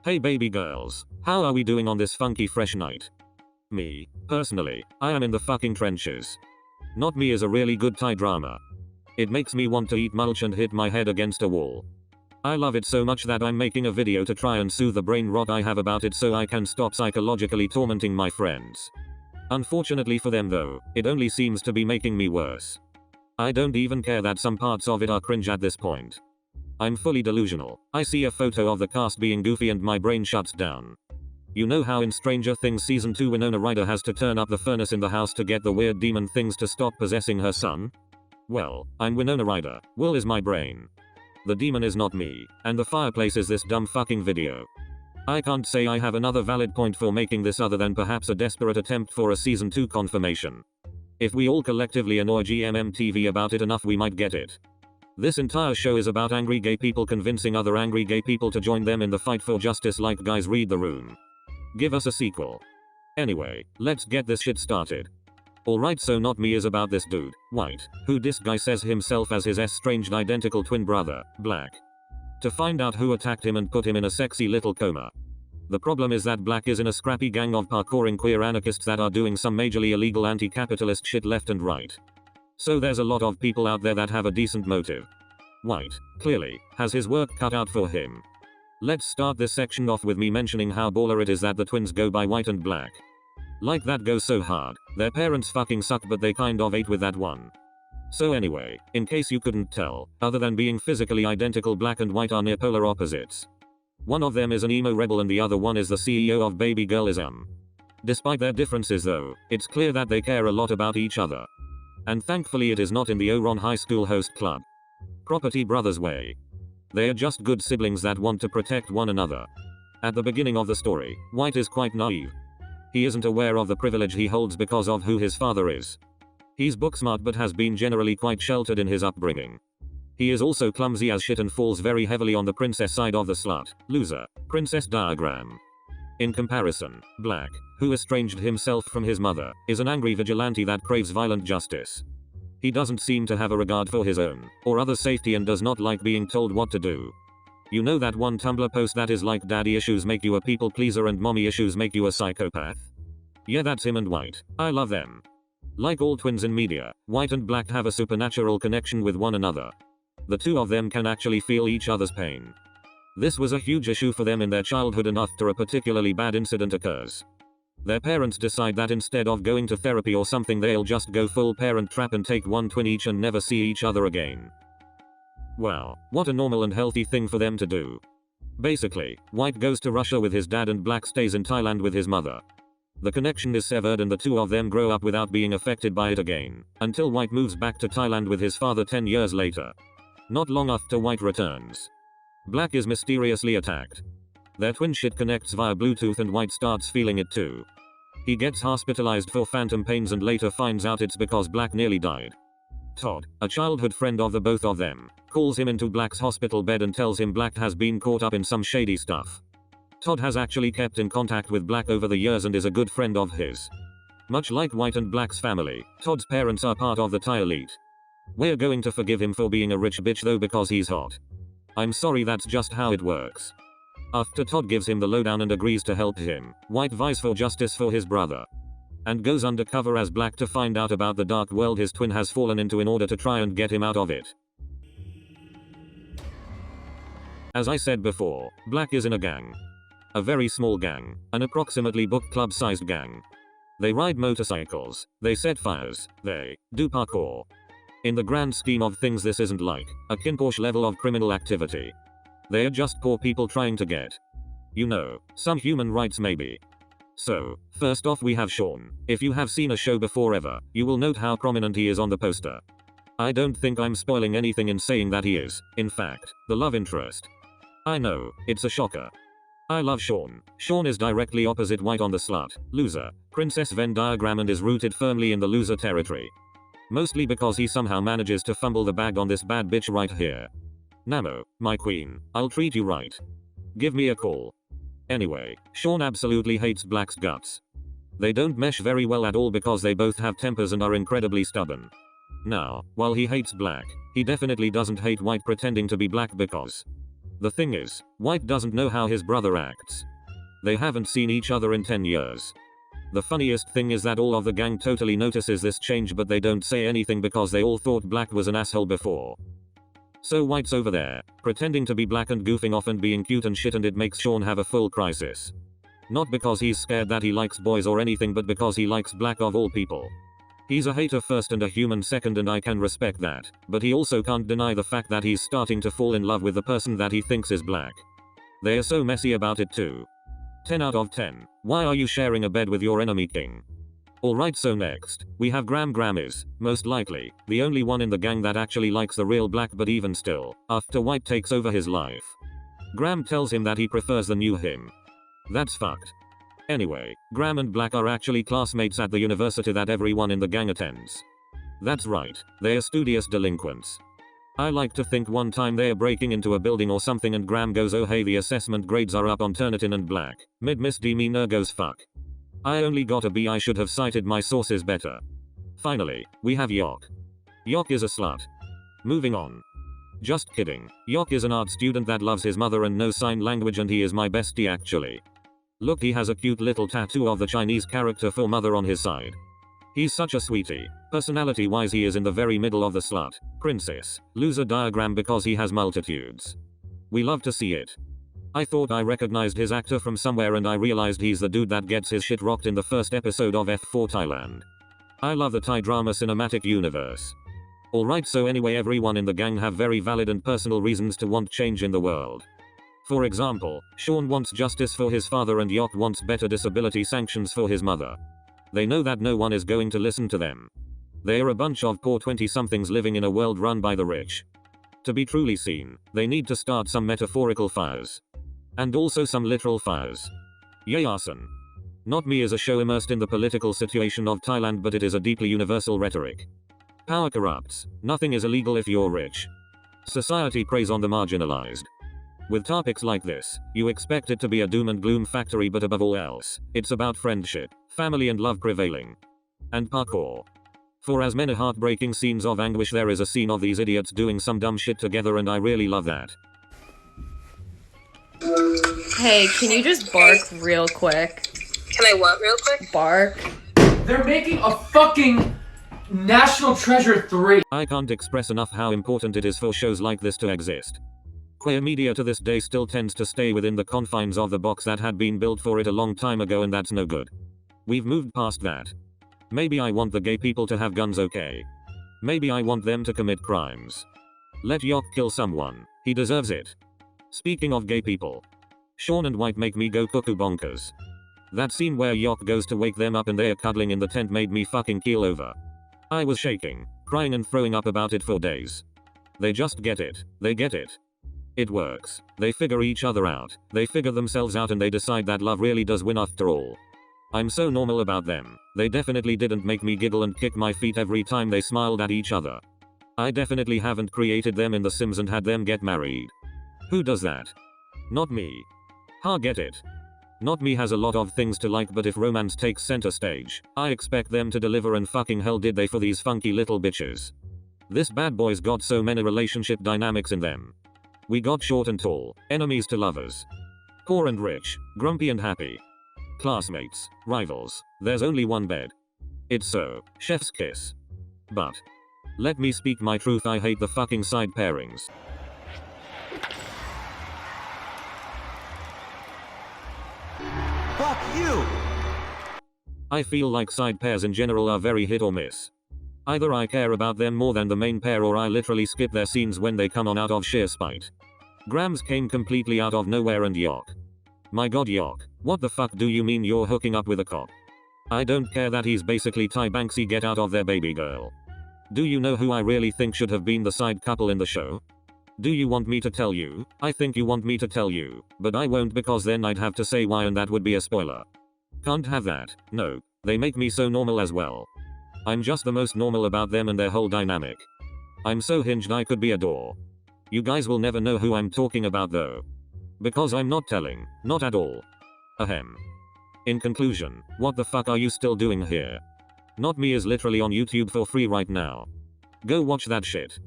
Hey baby girls, how are we doing on this funky fresh night? Me, personally, I am in the fucking trenches. Not Me is a really good Thai drama. It makes me want to eat mulch and hit my head against a wall. I love it so much that I'm making a video to try and soothe the brain rot I have about it so I can stop psychologically tormenting my friends. Unfortunately for them though, it only seems to be making me worse. I don't even care that some parts of it are cringe at this point. I'm fully delusional. I see a photo of the cast being goofy and my brain shuts down. You know how in Stranger Things season 2 Winona Ryder has to turn up the furnace in the house to get the weird demon things to stop possessing her son? Well, I'm Winona Ryder, Will is my brain. The demon is not me, and the fireplace is this dumb fucking video. I can't say I have another valid point for making this other than perhaps a desperate attempt for a season 2 confirmation. If we all collectively annoy GMMTV about it enough we might get it. This entire show is about angry gay people convincing other angry gay people to join them in the fight for justice like guys read the room. Give us a sequel. Anyway, let's get this shit started. Alright, so Not Me is about this dude, White, who this guy says himself as his estranged identical twin brother, Black. To find out who attacked him and put him in a sexy little coma. The problem is that Black is in a scrappy gang of parkouring queer anarchists that are doing some majorly illegal anti-capitalist shit left and right. So there's a lot of people out there that have a decent motive. White, clearly, has his work cut out for him. Let's start this section off with me mentioning how baller it is that the twins go by White and Black. Like that goes so hard, their parents fucking suck but they kind of ate with that one. So anyway, in case you couldn't tell, other than being physically identical, Black and White are near polar opposites. One of them is an emo rebel and the other one is the CEO of baby girlism. Despite their differences though, it's clear that they care a lot about each other. And thankfully it is not in the Oron High School host club. Property brothers way. They are just good siblings that want to protect one another. At the beginning of the story, White is quite naive. He isn't aware of the privilege he holds because of who his father is. He's book smart but has been generally quite sheltered in his upbringing. He is also clumsy as shit and falls very heavily on the princess side of the slut, loser, princess diagram. In comparison, Black, who estranged himself from his mother, is an angry vigilante that craves violent justice. He doesn't seem to have a regard for his own, or others' safety and does not like being told what to do. You know that one Tumblr post that is like daddy issues make you a people pleaser and mommy issues make you a psychopath? Yeah, that's him and White. I love them. Like all twins in media, White and Black have a supernatural connection with one another. The two of them can actually feel each other's pain. This was a huge issue for them in their childhood and after a particularly bad incident occurs. Their parents decide that instead of going to therapy or something they'll just go full parent trap and take one twin each and never see each other again. Wow, what a normal and healthy thing for them to do. Basically, White goes to Russia with his dad and Black stays in Thailand with his mother. The connection is severed and the two of them grow up without being affected by it again, until White moves back to Thailand with his father 10 years later. Not long after White returns, Black is mysteriously attacked. Their twin shit connects via Bluetooth and White starts feeling it too. He gets hospitalized for phantom pains and later finds out it's because Black nearly died. Todd, a childhood friend of the both of them, calls him into Black's hospital bed and tells him Black has been caught up in some shady stuff. Todd has actually kept in contact with Black over the years and is a good friend of his. Much like White and Black's family, Todd's parents are part of the Thai elite. We're going to forgive him for being a rich bitch though because he's hot. I'm sorry, that's just how it works. After Todd gives him the lowdown and agrees to help him, White vies for justice for his brother. And goes undercover as Black to find out about the dark world his twin has fallen into in order to try and get him out of it. As I said before, Black is in a gang. A very small gang, an approximately book club sized gang. They ride motorcycles, they set fires, they do parkour. In the grand scheme of things this isn't like a Kinporsche level of criminal activity. They are just poor people trying to get, you know, some human rights maybe. So, first off we have Sean. If you have seen a show before ever, you will note how prominent he is on the poster. I don't think I'm spoiling anything in saying that he is, in fact, the love interest. I know, it's a shocker. I love Sean. Sean is directly opposite White on the slut, loser, princess Venn diagram and is rooted firmly in the loser territory. Mostly because he somehow manages to fumble the bag on this bad bitch right here. Namo, my queen, I'll treat you right. Give me a call. Anyway, Sean absolutely hates Black's guts. They don't mesh very well at all because they both have tempers and are incredibly stubborn. Now, while he hates Black, he definitely doesn't hate White pretending to be Black because The thing is, White doesn't know how his brother acts. They haven't seen each other in 10 years. The funniest thing is that all of the gang totally notices this change, but they don't say anything because they all thought Black was an asshole before. So White's over there, pretending to be Black and goofing off and being cute and shit, and it makes Sean have a full crisis. Not because he's scared that he likes boys or anything, but because he likes Black of all people. He's a hater first and a human second, and I can respect that, but he also can't deny the fact that he's starting to fall in love with the person that he thinks is Black. They are so messy about it too. 10 out of 10. Why are you sharing a bed with your enemy king? Alright, so next, we have Graham. Graham is, most likely, the only one in the gang that actually likes the real Black, but even still, after White takes over his life, Graham tells him that he prefers the new him. That's fucked. Anyway, Graham and Black are actually classmates at the university that everyone in the gang attends. That's right, they are studious delinquents. I like to think one time they are breaking into a building or something and Graham goes, oh hey, the assessment grades are up on Turnitin, and Black, misdemeanor goes, fuck. I only got a B, I should have cited my sources better. Finally, we have Yok. Yok is a slut. Moving on. Just kidding. Yok is an art student that loves his mother and knows sign language, and he is my bestie actually. Look, he has a cute little tattoo of the Chinese character for mother on his side. He's such a sweetie. Personality wise, he is in the very middle of the slut, princess, loser diagram because he has multitudes. We love to see it. I thought I recognized his actor from somewhere, and I realized he's the dude that gets his shit rocked in the first episode of F4 Thailand. I love the Thai drama cinematic universe. Alright, so anyway, everyone in the gang have very valid and personal reasons to want change in the world. For example, Sean wants justice for his father and Yok wants better disability sanctions for his mother. They know that no one is going to listen to them. They are a bunch of poor 20-somethings living in a world run by the rich. To be truly seen, they need to start some metaphorical fires. And also some literal fires. Yay arson. Not Me is a show immersed in the political situation of Thailand, but it is a deeply universal rhetoric. Power corrupts. Nothing is illegal if you're rich. Society preys on the marginalized. With topics like this, you expect it to be a doom and gloom factory, but above all else, it's about friendship, family and love prevailing. And parkour. For as many heartbreaking scenes of anguish, there is a scene of these idiots doing some dumb shit together, and I really love that. Hey, can you just bark real quick? Can I what real quick? Bark. They're making a fucking National Treasure 3. I can't express enough how important it is for shows like this to exist. Queer media to this day still tends to stay within the confines of the box that had been built for it a long time ago, and that's no good. We've moved past that. Maybe I want the gay people to have guns, okay? Maybe I want them to commit crimes. Let Yok kill someone. He deserves it. Speaking of gay people, Sean and White make me go cuckoo bonkers. That scene where Yok goes to wake them up and they're cuddling in the tent made me fucking keel over. I was shaking, crying and throwing up about it for days. They just get it. They get it. It works. They figure each other out. They figure themselves out, and they decide that love really does win after all. I'm so normal about them. They definitely didn't make me giggle and kick my feet every time they smiled at each other. I definitely haven't created them in The Sims and had them get married. Who does that? Not me. Ha, get it. Not Me has a lot of things to like, but if romance takes center stage, I expect them to deliver, and fucking hell did they for these funky little bitches. This bad boy's got so many relationship dynamics in them. We got short and tall, enemies to lovers. Poor and rich, grumpy and happy. Classmates, rivals, there's only one bed. It's so, chef's kiss. But, let me speak my truth, I hate the fucking side pairings. Fuck you! I feel like side pairs in general are very hit or miss. Either I care about them more than the main pair, or I literally skip their scenes when they come on out of sheer spite. Grams came completely out of nowhere, and Yok. My god, Yok, what the fuck do you mean you're hooking up with a cop? I don't care that he's basically Ty Banksy, get out of there, baby girl. Do you know who I really think should have been the side couple in the show? Do you want me to tell you? I think you want me to tell you, but I won't, because then I'd have to say why, and that would be a spoiler. Can't have that. No, they make me so normal as well. I'm just the most normal about them and their whole dynamic. I'm so hinged I could be a door. You guys will never know who I'm talking about though. Because I'm not telling, not at all. Ahem. In conclusion, what the fuck are you still doing here? Not Me is literally on YouTube for free right now. Go watch that shit.